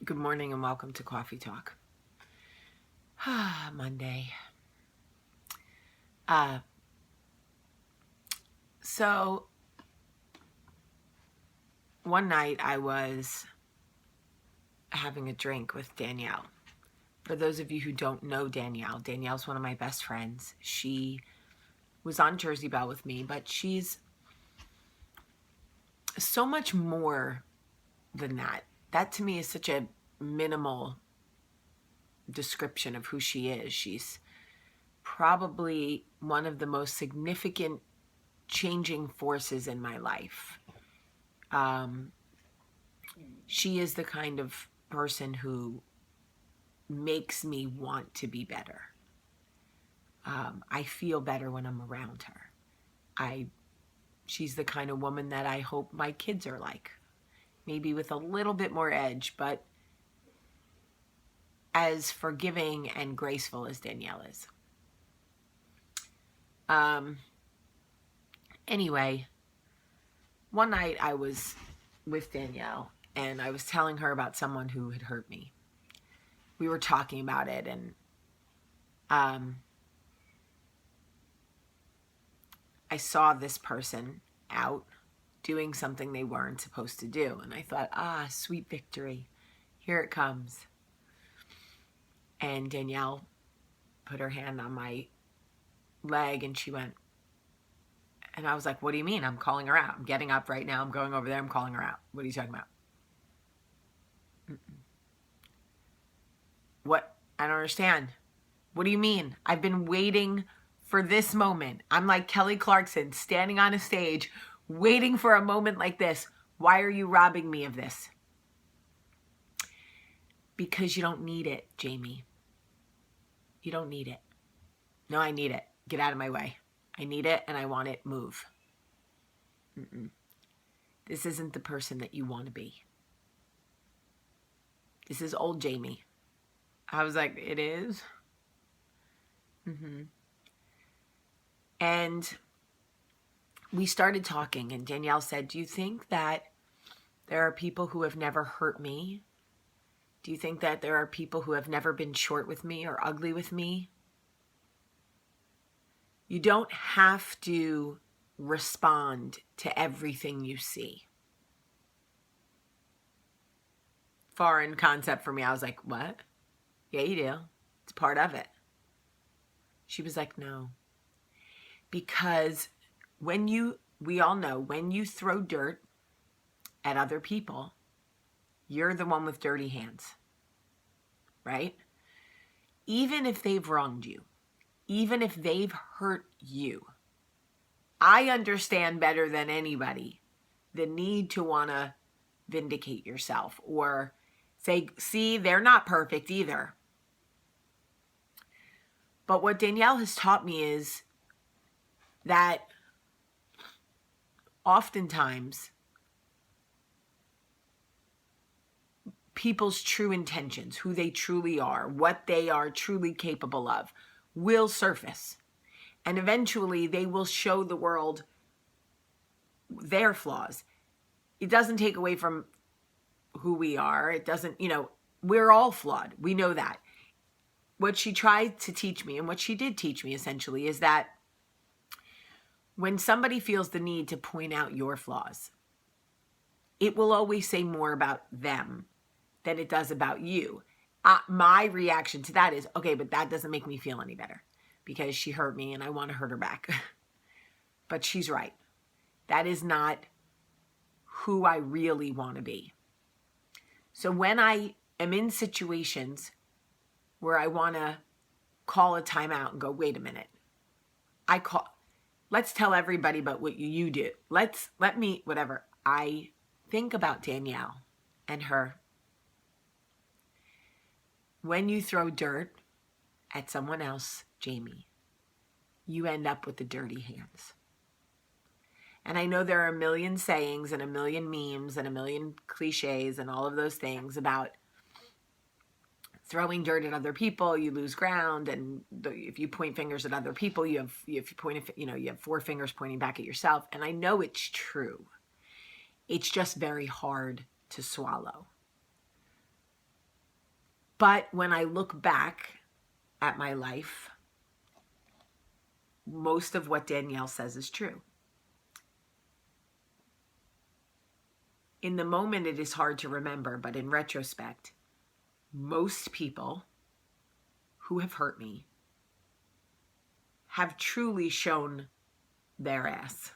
Good morning and welcome to Coffee Talk. Monday. Uh, so one night I was having a drink with Danielle. For those of you who don't know Danielle's one of my best friends. She was on Jersey Belle with me, but she's so much more than that. That to me is such a minimal description of who she is. She's probably one of the most significant changing forces in my life. She is the kind of person who makes me want to be better. I feel better when I'm around her. She's the kind of woman that I hope my kids are like. Maybe with a little bit more edge, but as forgiving and graceful as Danielle is. Anyway, one night I was with Danielle and I was telling her about someone who had hurt me. We were talking about it, and I saw this person out doing something they weren't supposed to do. And I thought, sweet victory. Here it comes. And Danielle put her hand on my leg and she went, and I was like, what do you mean? I'm calling her out. I'm getting up right now. I'm going over there. I'm calling her out. What are you talking about? What? I don't understand. What do you mean? I've been waiting for this moment. I'm like Kelly Clarkson standing on a stage waiting for a moment like this. Why are you robbing me of this? Because you don't need it, Jamie. You don't need it. No, I need it. Get out of my way. I need it and I want it. Move. This isn't the person that you want to be. This is old Jamie. I was like, it is? And we started talking and Danielle said, do you think that there are people who have never hurt me? Do you think that there are people who have never been short with me or ugly with me? You don't have to respond to everything you see. Foreign concept for me. I was like, what? Yeah, you do. It's part of it. She was like, no. Because we all know, when you throw dirt at other people, you're the one with dirty hands, right? Even if they've wronged you, even if they've hurt you, I understand better than anybody the need to want to vindicate yourself or say, see, they're not perfect either. But what Danielle has taught me is that oftentimes people's true intentions, who they truly are, what they are truly capable of, will surface. And eventually they will show the world their flaws. It doesn't take away from who we are. It doesn't, we're all flawed. We know that. What she tried to teach me, and what she did teach me essentially, is that when somebody feels the need to point out your flaws, it will always say more about them than it does about you. My reaction to that is, okay, but that doesn't make me feel any better because she hurt me and I want to hurt her back. But she's right. That is not who I really want to be. So when I am in situations where I want to call a timeout and go, wait a minute, let's tell everybody about what you do. I think about Danielle and her. When you throw dirt at someone else, Jamie, you end up with the dirty hands. And I know there are a million sayings and a million memes and a million cliches and all of those things about throwing dirt at other people, you lose ground. And if you point fingers at other people, you have four fingers pointing back at yourself. And I know it's true. It's just very hard to swallow. But when I look back at my life, most of what Danielle says is true. In the moment, it is hard to remember, but in retrospect, most people who have hurt me have truly shown their ass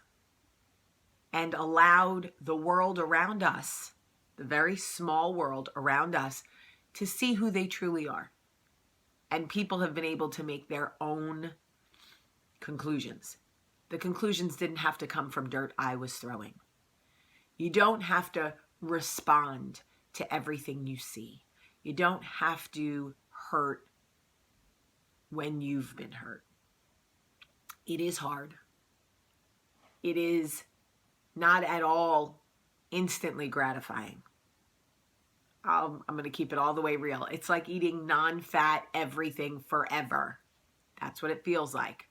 and allowed the world around us, the very small world around us, to see who they truly are. And people have been able to make their own conclusions. The conclusions didn't have to come from dirt I was throwing. You don't have to respond to everything you see. You don't have to hurt when you've been hurt. It is hard. It is not at all instantly gratifying. I'm going to keep it all the way real. It's like eating non-fat everything forever. That's what it feels like.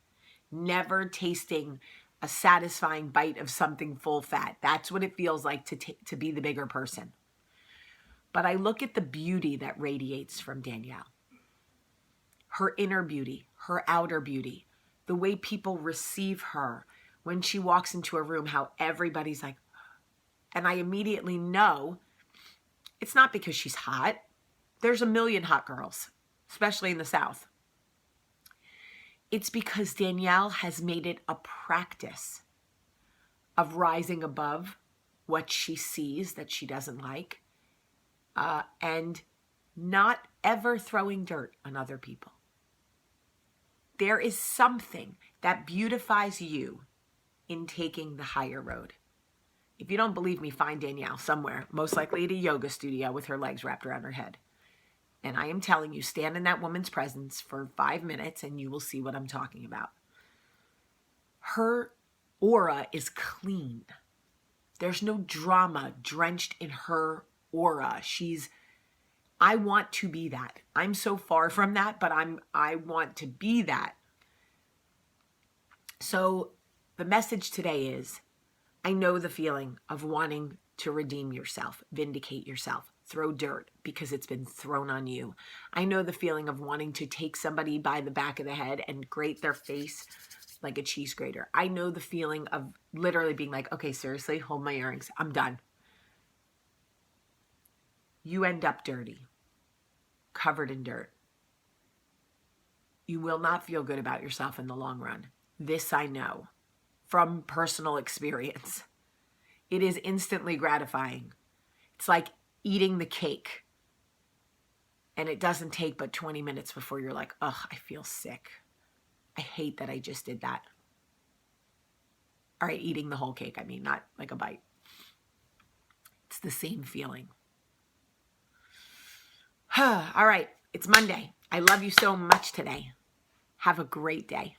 Never tasting a satisfying bite of something full fat. That's what it feels like to be the bigger person. But I look at the beauty that radiates from Danielle. Her inner beauty, her outer beauty, the way people receive her when she walks into a room, how everybody's like, and I immediately know it's not because she's hot. There's a million hot girls, especially in the South. It's because Danielle has made it a practice of rising above what she sees that she doesn't like, and not ever throwing dirt on other people. There is something that beautifies you in taking the higher road. If you don't believe me, find Danielle somewhere, most likely at a yoga studio with her legs wrapped around her head. And I am telling you, stand in that woman's presence for 5 minutes and you will see what I'm talking about. Her aura is clean. There's no drama drenched in her aura. I want to be that. I'm so far from that, but I want to be that. So the message today is, I know the feeling of wanting to redeem yourself, vindicate yourself, throw dirt because it's been thrown on you. I know the feeling of wanting to take somebody by the back of the head and grate their face like a cheese grater. I know the feeling of literally being like, okay, seriously, hold my earrings. I'm done. You end up dirty, covered in dirt. You will not feel good about yourself in the long run. This I know from personal experience. It is instantly gratifying. It's like eating the cake. And it doesn't take but 20 minutes before you're like, ugh, I feel sick. I hate that I just did that. All right, eating the whole cake, I mean, not like a bite. It's the same feeling. All right, it's Monday. I love you so much today. Have a great day.